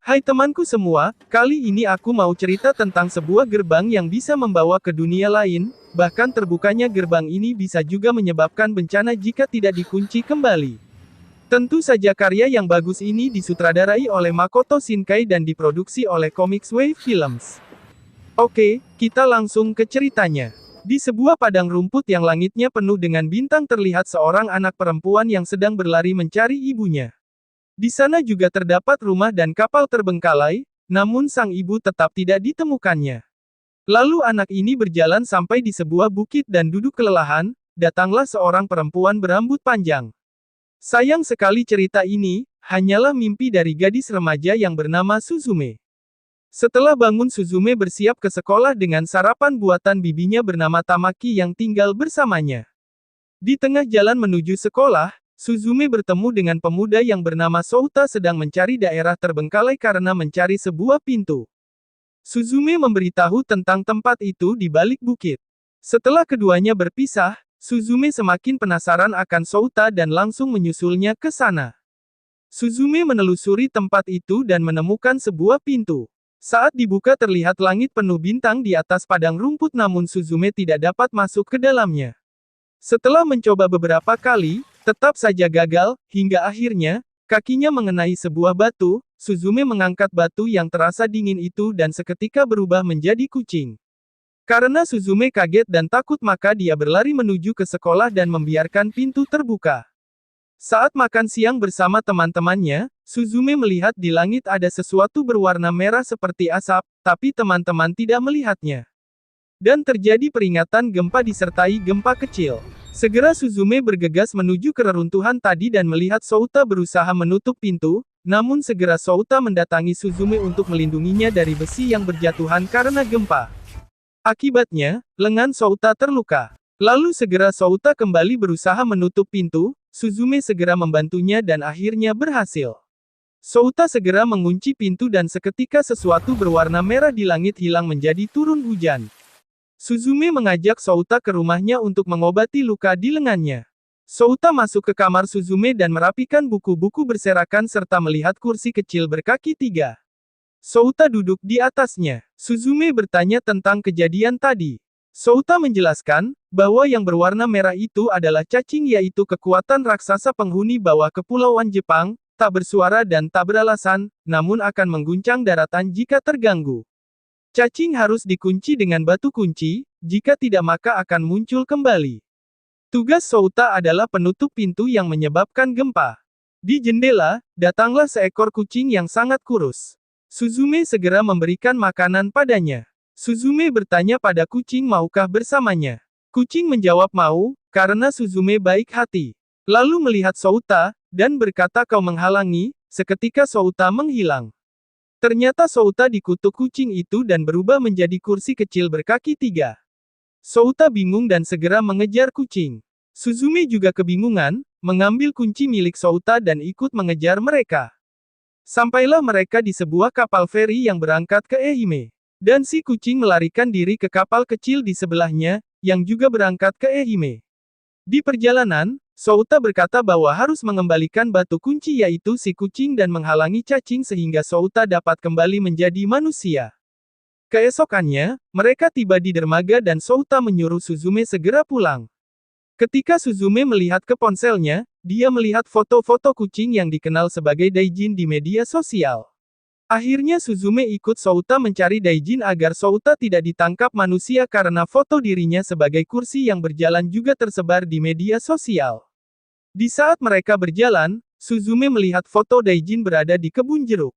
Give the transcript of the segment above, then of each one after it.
Hai temanku semua, kali ini aku mau cerita tentang sebuah gerbang yang bisa membawa ke dunia lain, bahkan terbukanya gerbang ini bisa juga menyebabkan bencana jika tidak dikunci kembali. Tentu saja karya yang bagus ini disutradarai oleh Makoto Shinkai dan diproduksi oleh Comics Wave Films. Oke, kita langsung ke ceritanya. Di sebuah padang rumput yang langitnya penuh dengan bintang terlihat seorang anak perempuan yang sedang berlari mencari ibunya. Di sana juga terdapat rumah dan kapal terbengkalai, namun sang ibu tetap tidak ditemukannya. Lalu anak ini berjalan sampai di sebuah bukit dan duduk kelelahan, datanglah seorang perempuan berambut panjang. Sayang sekali cerita ini, hanyalah mimpi dari gadis remaja yang bernama Suzume. Setelah bangun Suzume bersiap ke sekolah dengan sarapan buatan bibinya bernama Tamaki yang tinggal bersamanya. Di tengah jalan menuju sekolah, Suzume bertemu dengan pemuda yang bernama Souta sedang mencari daerah terbengkalai karena mencari sebuah pintu. Suzume memberitahu tentang tempat itu di balik bukit. Setelah keduanya berpisah, Suzume semakin penasaran akan Souta dan langsung menyusulnya ke sana. Suzume menelusuri tempat itu dan menemukan sebuah pintu. Saat dibuka terlihat langit penuh bintang di atas padang rumput namun Suzume tidak dapat masuk ke dalamnya. Setelah mencoba beberapa kali, tetap saja gagal, hingga akhirnya, kakinya mengenai sebuah batu, Suzume mengangkat batu yang terasa dingin itu dan seketika berubah menjadi kucing. Karena Suzume kaget dan takut maka dia berlari menuju ke sekolah dan membiarkan pintu terbuka. Saat makan siang bersama teman-temannya, Suzume melihat di langit ada sesuatu berwarna merah seperti asap, tapi teman-teman tidak melihatnya. Dan terjadi peringatan gempa disertai gempa kecil. Segera Suzume bergegas menuju ke reruntuhan tadi dan melihat Souta berusaha menutup pintu, namun segera Souta mendatangi Suzume untuk melindunginya dari besi yang berjatuhan karena gempa. Akibatnya, lengan Souta terluka. Lalu segera Souta kembali berusaha menutup pintu, Suzume segera membantunya dan akhirnya berhasil. Souta segera mengunci pintu dan seketika sesuatu berwarna merah di langit hilang menjadi turun hujan. Suzume mengajak Souta ke rumahnya untuk mengobati luka di lengannya. Souta masuk ke kamar Suzume dan merapikan buku-buku berserakan serta melihat kursi kecil berkaki 3. Souta duduk di atasnya. Suzume bertanya tentang kejadian tadi. Souta menjelaskan, bahwa yang berwarna merah itu adalah cacing yaitu kekuatan raksasa penghuni bawah kepulauan Jepang, tak bersuara dan tak beralasan, namun akan mengguncang daratan jika terganggu. Cacing harus dikunci dengan batu kunci, jika tidak maka akan muncul kembali. Tugas Souta adalah penutup pintu yang menyebabkan gempa. Di jendela, datanglah seekor kucing yang sangat kurus. Suzume segera memberikan makanan padanya. Suzume bertanya pada kucing maukah bersamanya. Kucing menjawab mau, karena Suzume baik hati. Lalu melihat Souta, dan berkata kau menghalangi, seketika Souta menghilang. Ternyata Souta dikutuk kucing itu dan berubah menjadi kursi kecil berkaki 3. Souta bingung dan segera mengejar kucing. Suzume juga kebingungan, mengambil kunci milik Souta dan ikut mengejar mereka. Sampailah mereka di sebuah kapal feri yang berangkat ke Ehime. Dan si kucing melarikan diri ke kapal kecil di sebelahnya, yang juga berangkat ke Ehime. Di perjalanan, Souta berkata bahwa harus mengembalikan batu kunci yaitu si kucing dan menghalangi cacing sehingga Souta dapat kembali menjadi manusia. Keesokannya, mereka tiba di dermaga dan Souta menyuruh Suzume segera pulang. Ketika Suzume melihat ke ponselnya, dia melihat foto-foto kucing yang dikenal sebagai Daijin di media sosial. Akhirnya Suzume ikut Souta mencari Daijin agar Souta tidak ditangkap manusia karena foto dirinya sebagai kursi yang berjalan juga tersebar di media sosial. Di saat mereka berjalan, Suzume melihat foto Daijin berada di kebun jeruk.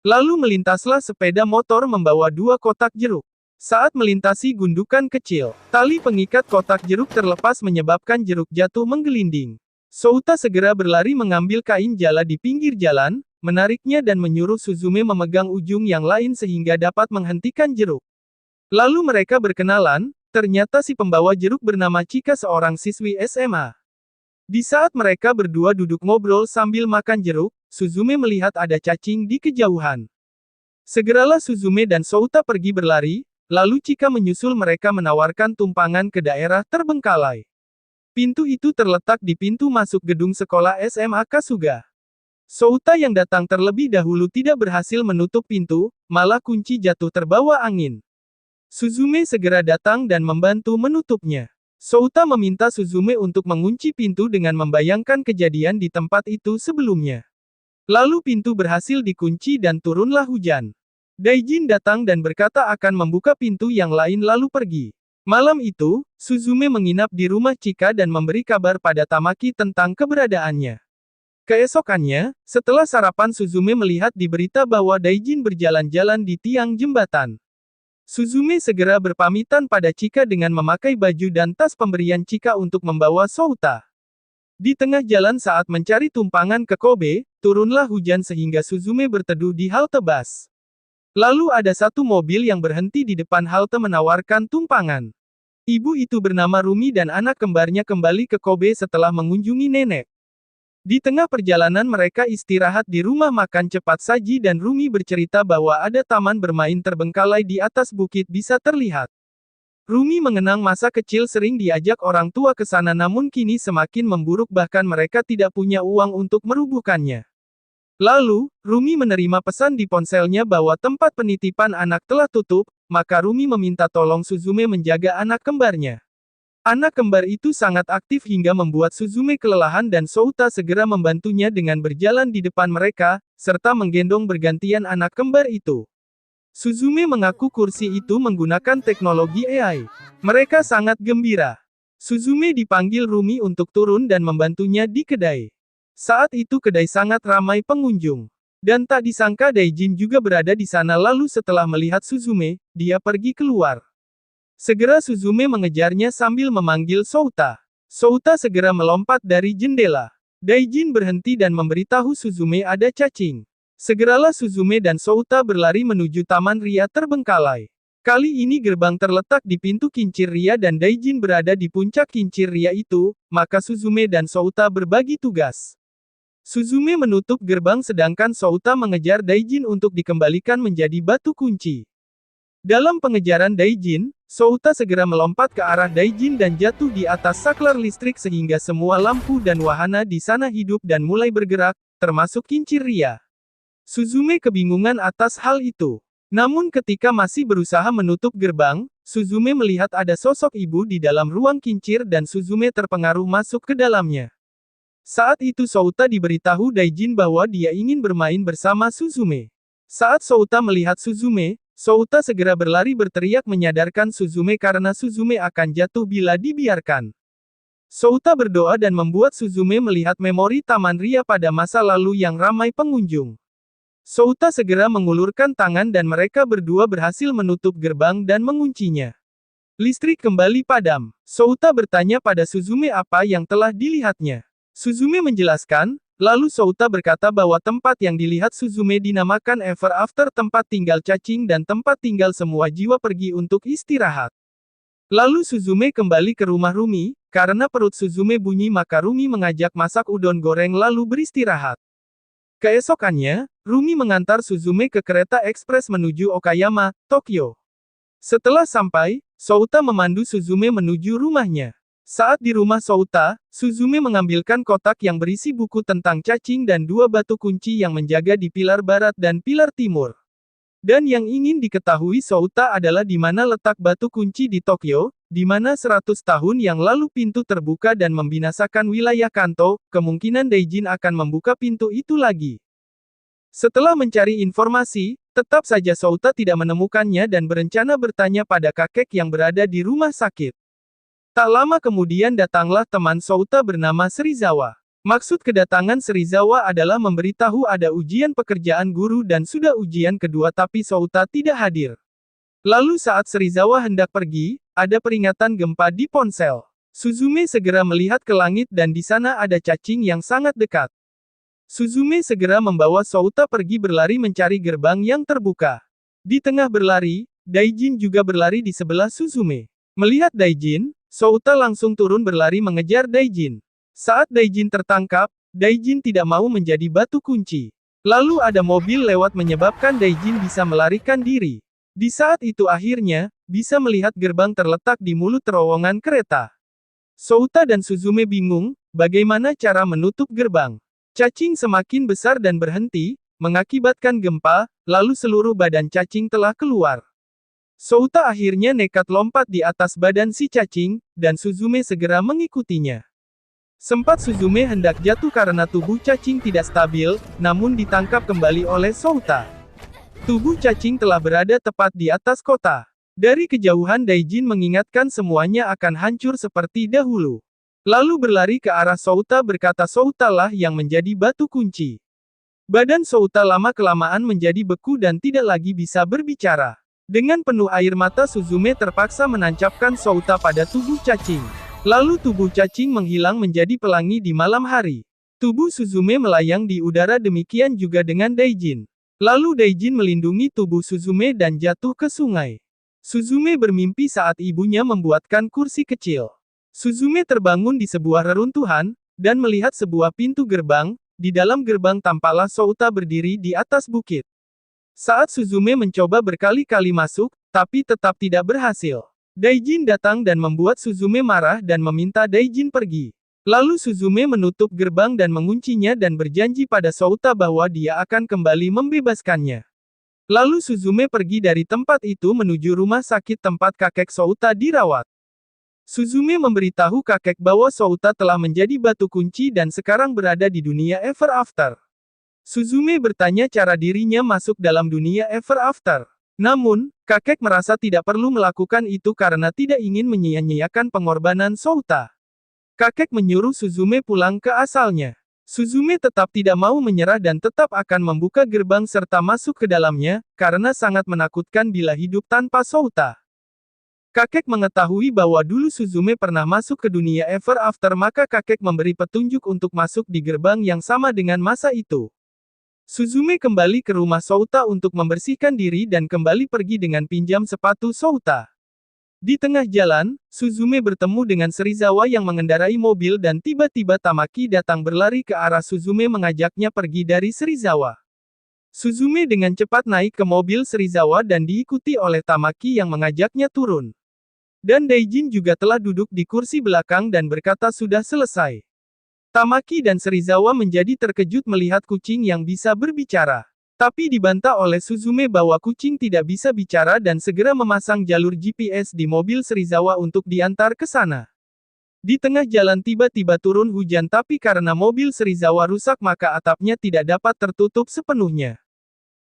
Lalu melintaslah sepeda motor membawa 2 kotak jeruk. Saat melintasi gundukan kecil, tali pengikat kotak jeruk terlepas menyebabkan jeruk jatuh menggelinding. Souta segera berlari mengambil kain jala di pinggir jalan, menariknya dan menyuruh Suzume memegang ujung yang lain sehingga dapat menghentikan jeruk. Lalu mereka berkenalan, ternyata si pembawa jeruk bernama Chika seorang siswi SMA. Di saat mereka berdua duduk ngobrol sambil makan jeruk, Suzume melihat ada cacing di kejauhan. Segeralah Suzume dan Souta pergi berlari, lalu Chika menyusul mereka menawarkan tumpangan ke daerah terbengkalai. Pintu itu terletak di pintu masuk gedung sekolah SMA Kasuga. Souta yang datang terlebih dahulu tidak berhasil menutup pintu, malah kunci jatuh terbawa angin. Suzume segera datang dan membantu menutupnya. Souta meminta Suzume untuk mengunci pintu dengan membayangkan kejadian di tempat itu sebelumnya. Lalu pintu berhasil dikunci dan turunlah hujan. Daijin datang dan berkata akan membuka pintu yang lain lalu pergi. Malam itu, Suzume menginap di rumah Chika dan memberi kabar pada Tamaki tentang keberadaannya. Keesokannya, setelah sarapan Suzume melihat di berita bahwa Daijin berjalan-jalan di tiang jembatan. Suzume segera berpamitan pada Chika dengan memakai baju dan tas pemberian Chika untuk membawa Souta. Di tengah jalan saat mencari tumpangan ke Kobe, turunlah hujan sehingga Suzume berteduh di halte bus. Lalu ada satu mobil yang berhenti di depan halte menawarkan tumpangan. Ibu itu bernama Rumi dan anak kembarnya kembali ke Kobe setelah mengunjungi nenek. Di tengah perjalanan mereka istirahat di rumah makan cepat saji dan Rumi bercerita bahwa ada taman bermain terbengkalai di atas bukit bisa terlihat. Rumi mengenang masa kecil sering diajak orang tua ke sana namun kini semakin memburuk bahkan mereka tidak punya uang untuk merubuhkannya. Lalu, Rumi menerima pesan di ponselnya bahwa tempat penitipan anak telah tutup, maka Rumi meminta tolong Suzume menjaga anak kembarnya. Anak kembar itu sangat aktif hingga membuat Suzume kelelahan dan Souta segera membantunya dengan berjalan di depan mereka, serta menggendong bergantian anak kembar itu. Suzume mengaku kursi itu menggunakan teknologi AI. Mereka sangat gembira. Suzume dipanggil Rumi untuk turun dan membantunya di kedai. Saat itu kedai sangat ramai pengunjung. Dan tak disangka Daijin juga berada di sana lalu setelah melihat Suzume, dia pergi keluar. Segera Suzume mengejarnya sambil memanggil Souta. Souta segera melompat dari jendela. Daijin berhenti dan memberitahu Suzume ada cacing. Segeralah Suzume dan Souta berlari menuju Taman Ria terbengkalai. Kali ini gerbang terletak di pintu kincir Ria dan Daijin berada di puncak kincir Ria itu, maka Suzume dan Souta berbagi tugas. Suzume menutup gerbang sedangkan Souta mengejar Daijin untuk dikembalikan menjadi batu kunci. Dalam pengejaran Daijin, Souta segera melompat ke arah Daijin dan jatuh di atas saklar listrik sehingga semua lampu dan wahana di sana hidup dan mulai bergerak, termasuk kincir Ria. Suzume kebingungan atas hal itu. Namun ketika masih berusaha menutup gerbang, Suzume melihat ada sosok ibu di dalam ruang kincir dan Suzume terpengaruh masuk ke dalamnya. Saat itu Souta diberitahu Daijin bahwa dia ingin bermain bersama Suzume. Saat Souta melihat Suzume, Souta segera berlari berteriak menyadarkan Suzume karena Suzume akan jatuh bila dibiarkan. Souta berdoa dan membuat Suzume melihat memori Taman Ria pada masa lalu yang ramai pengunjung. Souta segera mengulurkan tangan dan mereka berdua berhasil menutup gerbang dan menguncinya. Listrik kembali padam. Souta bertanya pada Suzume apa yang telah dilihatnya. Suzume menjelaskan, lalu Souta berkata bahwa tempat yang dilihat Suzume dinamakan Ever After, tempat tinggal cacing dan tempat tinggal semua jiwa pergi untuk istirahat. Lalu Suzume kembali ke rumah Rumi, karena perut Suzume bunyi maka Rumi mengajak masak udon goreng lalu beristirahat. Keesokannya, Rumi mengantar Suzume ke kereta ekspres menuju Okayama, Tokyo. Setelah sampai, Souta memandu Suzume menuju rumahnya. Saat di rumah Souta, Suzume mengambilkan kotak yang berisi buku tentang cacing dan dua batu kunci yang menjaga di pilar barat dan pilar timur. Dan yang ingin diketahui Souta adalah di mana letak batu kunci di Tokyo, di mana 100 tahun yang lalu pintu terbuka dan membinasakan wilayah Kanto, kemungkinan Daijin akan membuka pintu itu lagi. Setelah mencari informasi, tetap saja Souta tidak menemukannya dan berencana bertanya pada kakek yang berada di rumah sakit. Tak lama kemudian datanglah teman Souta bernama Serizawa. Maksud kedatangan Serizawa adalah memberitahu ada ujian pekerjaan guru dan sudah ujian kedua tapi Souta tidak hadir. Lalu saat Serizawa hendak pergi, ada peringatan gempa di ponsel. Suzume segera melihat ke langit dan di sana ada cacing yang sangat dekat. Suzume segera membawa Souta pergi berlari mencari gerbang yang terbuka. Di tengah berlari, Daijin juga berlari di sebelah Suzume. Melihat Daijin, Souta langsung turun berlari mengejar Daijin. Saat Daijin tertangkap, Daijin tidak mau menjadi batu kunci. Lalu ada mobil lewat menyebabkan Daijin bisa melarikan diri. Di saat itu akhirnya, bisa melihat gerbang terletak di mulut terowongan kereta. Souta dan Suzume bingung, bagaimana cara menutup gerbang. Cacing semakin besar dan berhenti, mengakibatkan gempa, lalu seluruh badan cacing telah keluar. Souta akhirnya nekat lompat di atas badan si cacing, dan Suzume segera mengikutinya. Sempat Suzume hendak jatuh karena tubuh cacing tidak stabil, namun ditangkap kembali oleh Souta. Tubuh cacing telah berada tepat di atas kota. Dari kejauhan Daijin mengingatkan semuanya akan hancur seperti dahulu. Lalu berlari ke arah Souta berkata Souta lah yang menjadi batu kunci. Badan Souta lama-kelamaan menjadi beku dan tidak lagi bisa berbicara. Dengan penuh air mata Suzume terpaksa menancapkan Souta pada tubuh cacing. Lalu tubuh cacing menghilang menjadi pelangi di malam hari. Tubuh Suzume melayang di udara demikian juga dengan Daijin. Lalu Daijin melindungi tubuh Suzume dan jatuh ke sungai. Suzume bermimpi saat ibunya membuatkan kursi kecil. Suzume terbangun di sebuah reruntuhan, dan melihat sebuah pintu gerbang. Di dalam gerbang tampaklah Souta berdiri di atas bukit. Saat Suzume mencoba berkali-kali masuk, tapi tetap tidak berhasil. Daijin datang dan membuat Suzume marah dan meminta Daijin pergi. Lalu Suzume menutup gerbang dan menguncinya dan berjanji pada Souta bahwa dia akan kembali membebaskannya. Lalu Suzume pergi dari tempat itu menuju rumah sakit tempat kakek Souta dirawat. Suzume memberitahu kakek bahwa Souta telah menjadi batu kunci dan sekarang berada di dunia Ever After. Suzume bertanya cara dirinya masuk dalam dunia Ever After. Namun, kakek merasa tidak perlu melakukan itu karena tidak ingin menyia-nyiakan pengorbanan Souta. Kakek menyuruh Suzume pulang ke asalnya. Suzume tetap tidak mau menyerah dan tetap akan membuka gerbang serta masuk ke dalamnya, karena sangat menakutkan bila hidup tanpa Souta. Kakek mengetahui bahwa dulu Suzume pernah masuk ke dunia Ever After maka kakek memberi petunjuk untuk masuk di gerbang yang sama dengan masa itu. Suzume kembali ke rumah Souta untuk membersihkan diri dan kembali pergi dengan pinjam sepatu Souta. Di tengah jalan, Suzume bertemu dengan Serizawa yang mengendarai mobil dan tiba-tiba Tamaki datang berlari ke arah Suzume mengajaknya pergi dari Serizawa. Suzume dengan cepat naik ke mobil Serizawa dan diikuti oleh Tamaki yang mengajaknya turun. Dan Daijin juga telah duduk di kursi belakang dan berkata sudah selesai. Tamaki dan Serizawa menjadi terkejut melihat kucing yang bisa berbicara. Tapi dibantah oleh Suzume bahwa kucing tidak bisa bicara dan segera memasang jalur GPS di mobil Serizawa untuk diantar ke sana. Di tengah jalan tiba-tiba turun hujan tapi karena mobil Serizawa rusak maka atapnya tidak dapat tertutup sepenuhnya.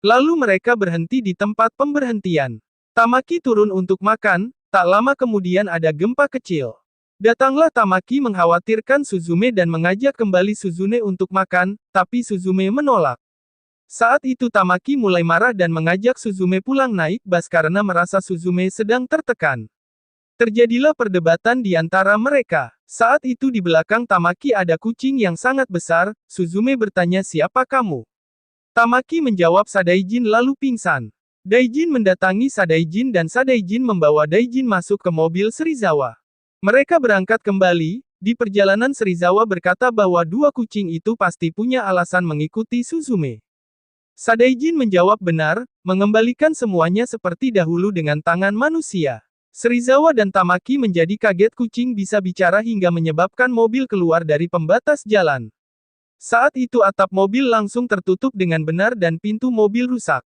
Lalu mereka berhenti di tempat pemberhentian. Tamaki turun untuk makan, tak lama kemudian ada gempa kecil. Datanglah Tamaki mengkhawatirkan Suzume dan mengajak kembali Suzume untuk makan, tapi Suzume menolak. Saat itu Tamaki mulai marah dan mengajak Suzume pulang naik bus karena merasa Suzume sedang tertekan. Terjadilah perdebatan di antara mereka. Saat itu di belakang Tamaki ada kucing yang sangat besar, Suzume bertanya siapa kamu? Tamaki menjawab Sadaijin lalu pingsan. Daijin mendatangi Sadaijin dan Sadaijin membawa Daijin masuk ke mobil Serizawa. Mereka berangkat kembali, di perjalanan Serizawa berkata bahwa dua kucing itu pasti punya alasan mengikuti Suzume. Sadaijin menjawab benar, mengembalikan semuanya seperti dahulu dengan tangan manusia. Serizawa dan Tamaki menjadi kaget kucing bisa bicara hingga menyebabkan mobil keluar dari pembatas jalan. Saat itu atap mobil langsung tertutup dengan benar dan pintu mobil rusak.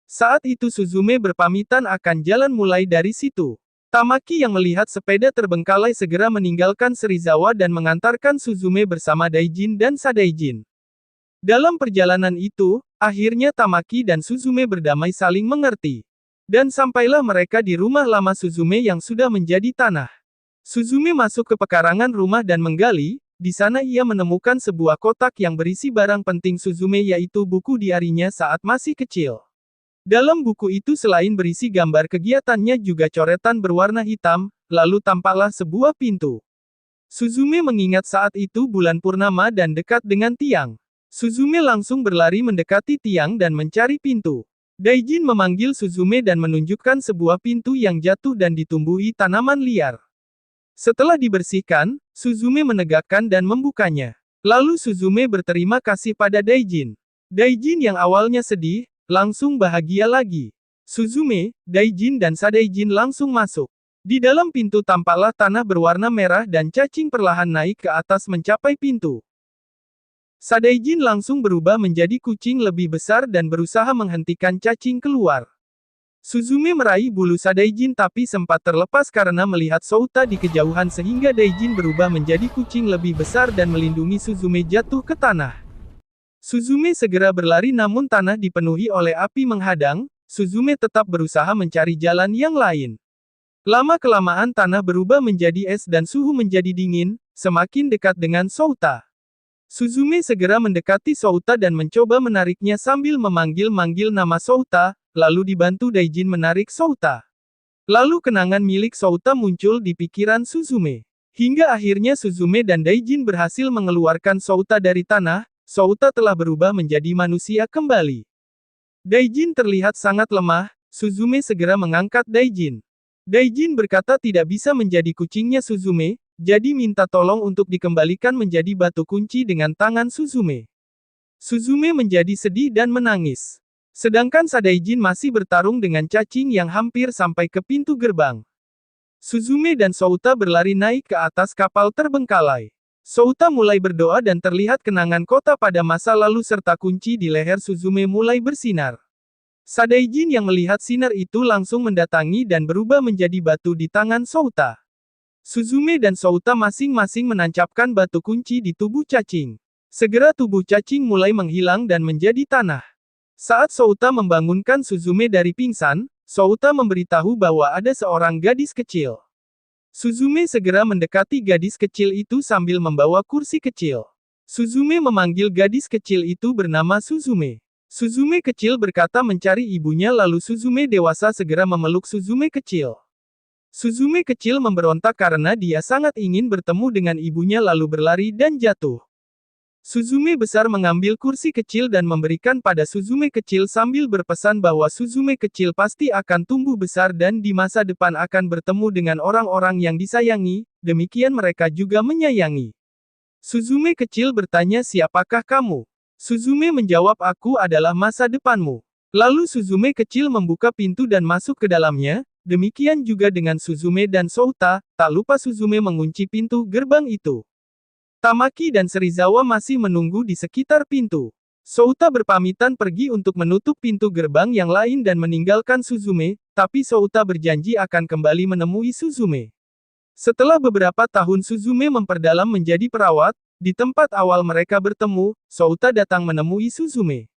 Saat itu Suzume berpamitan akan jalan mulai dari situ. Tamaki yang melihat sepeda terbengkalai segera meninggalkan Serizawa dan mengantarkan Suzume bersama Daijin dan Sadaijin. Dalam perjalanan itu, akhirnya Tamaki dan Suzume berdamai saling mengerti. Dan sampailah mereka di rumah lama Suzume yang sudah menjadi tanah. Suzume masuk ke pekarangan rumah dan menggali, di sana ia menemukan sebuah kotak yang berisi barang penting Suzume yaitu buku diarinya saat masih kecil. Dalam buku itu selain berisi gambar kegiatannya juga coretan berwarna hitam, lalu tampaklah sebuah pintu. Suzume mengingat saat itu bulan purnama dan dekat dengan tiang. Suzume langsung berlari mendekati tiang dan mencari pintu. Daijin memanggil Suzume dan menunjukkan sebuah pintu yang jatuh dan ditumbuhi tanaman liar. Setelah dibersihkan, Suzume menegakkan dan membukanya. Lalu Suzume berterima kasih pada Daijin. Daijin yang awalnya sedih, langsung bahagia lagi. Suzume, Daijin dan Sadaijin langsung masuk. Di dalam pintu tampaklah tanah berwarna merah dan cacing perlahan naik ke atas mencapai pintu. Sadaijin langsung berubah menjadi kucing lebih besar dan berusaha menghentikan cacing keluar. Suzume meraih bulu Sadaijin tapi sempat terlepas karena melihat Souta di kejauhan sehingga Daijin berubah menjadi kucing lebih besar dan melindungi Suzume jatuh ke tanah. Suzume segera berlari namun tanah dipenuhi oleh api menghadang, Suzume tetap berusaha mencari jalan yang lain. Lama-kelamaan tanah berubah menjadi es dan suhu menjadi dingin, semakin dekat dengan Souta. Suzume segera mendekati Souta dan mencoba menariknya sambil memanggil-manggil nama Souta, lalu dibantu Daijin menarik Souta. Lalu kenangan milik Souta muncul di pikiran Suzume. Hingga akhirnya Suzume dan Daijin berhasil mengeluarkan Souta dari tanah, Souta telah berubah menjadi manusia kembali. Daijin terlihat sangat lemah, Suzume segera mengangkat Daijin. Daijin berkata tidak bisa menjadi kucingnya Suzume, jadi minta tolong untuk dikembalikan menjadi batu kunci dengan tangan Suzume. Suzume menjadi sedih dan menangis. Sedangkan Sadaijin masih bertarung dengan cacing yang hampir sampai ke pintu gerbang. Suzume dan Souta berlari naik ke atas kapal terbengkalai. Souta mulai berdoa dan terlihat kenangan kota pada masa lalu serta kunci di leher Suzume mulai bersinar. Sadaijin yang melihat sinar itu langsung mendatangi dan berubah menjadi batu di tangan Souta. Suzume dan Souta masing-masing menancapkan batu kunci di tubuh cacing. Segera tubuh cacing mulai menghilang dan menjadi tanah. Saat Souta membangunkan Suzume dari pingsan, Souta memberitahu bahwa ada seorang gadis kecil. Suzume segera mendekati gadis kecil itu sambil membawa kursi kecil. Suzume memanggil gadis kecil itu bernama Suzume. Suzume kecil berkata mencari ibunya lalu Suzume dewasa segera memeluk Suzume kecil. Suzume kecil memberontak karena dia sangat ingin bertemu dengan ibunya lalu berlari dan jatuh. Suzume besar mengambil kursi kecil dan memberikan pada Suzume kecil sambil berpesan bahwa Suzume kecil pasti akan tumbuh besar dan di masa depan akan bertemu dengan orang-orang yang disayangi, demikian mereka juga menyayangi. Suzume kecil bertanya siapakah kamu? Suzume menjawab aku adalah masa depanmu. Lalu Suzume kecil membuka pintu dan masuk ke dalamnya, demikian juga dengan Suzume dan Souta, tak lupa Suzume mengunci pintu gerbang itu. Tamaki dan Serizawa masih menunggu di sekitar pintu. Souta berpamitan pergi untuk menutup pintu gerbang yang lain dan meninggalkan Suzume, tapi Souta berjanji akan kembali menemui Suzume. Setelah beberapa tahun Suzume memperdalam menjadi perawat, di tempat awal mereka bertemu, Souta datang menemui Suzume.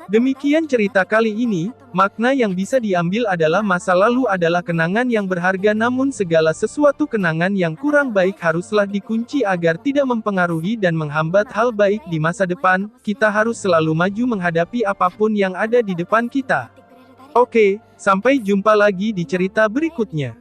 Demikian cerita kali ini, makna yang bisa diambil adalah masa lalu adalah kenangan yang berharga namun segala sesuatu kenangan yang kurang baik haruslah dikunci agar tidak mempengaruhi dan menghambat hal baik di masa depan, kita harus selalu maju menghadapi apapun yang ada di depan kita. Oke, sampai jumpa lagi di cerita berikutnya.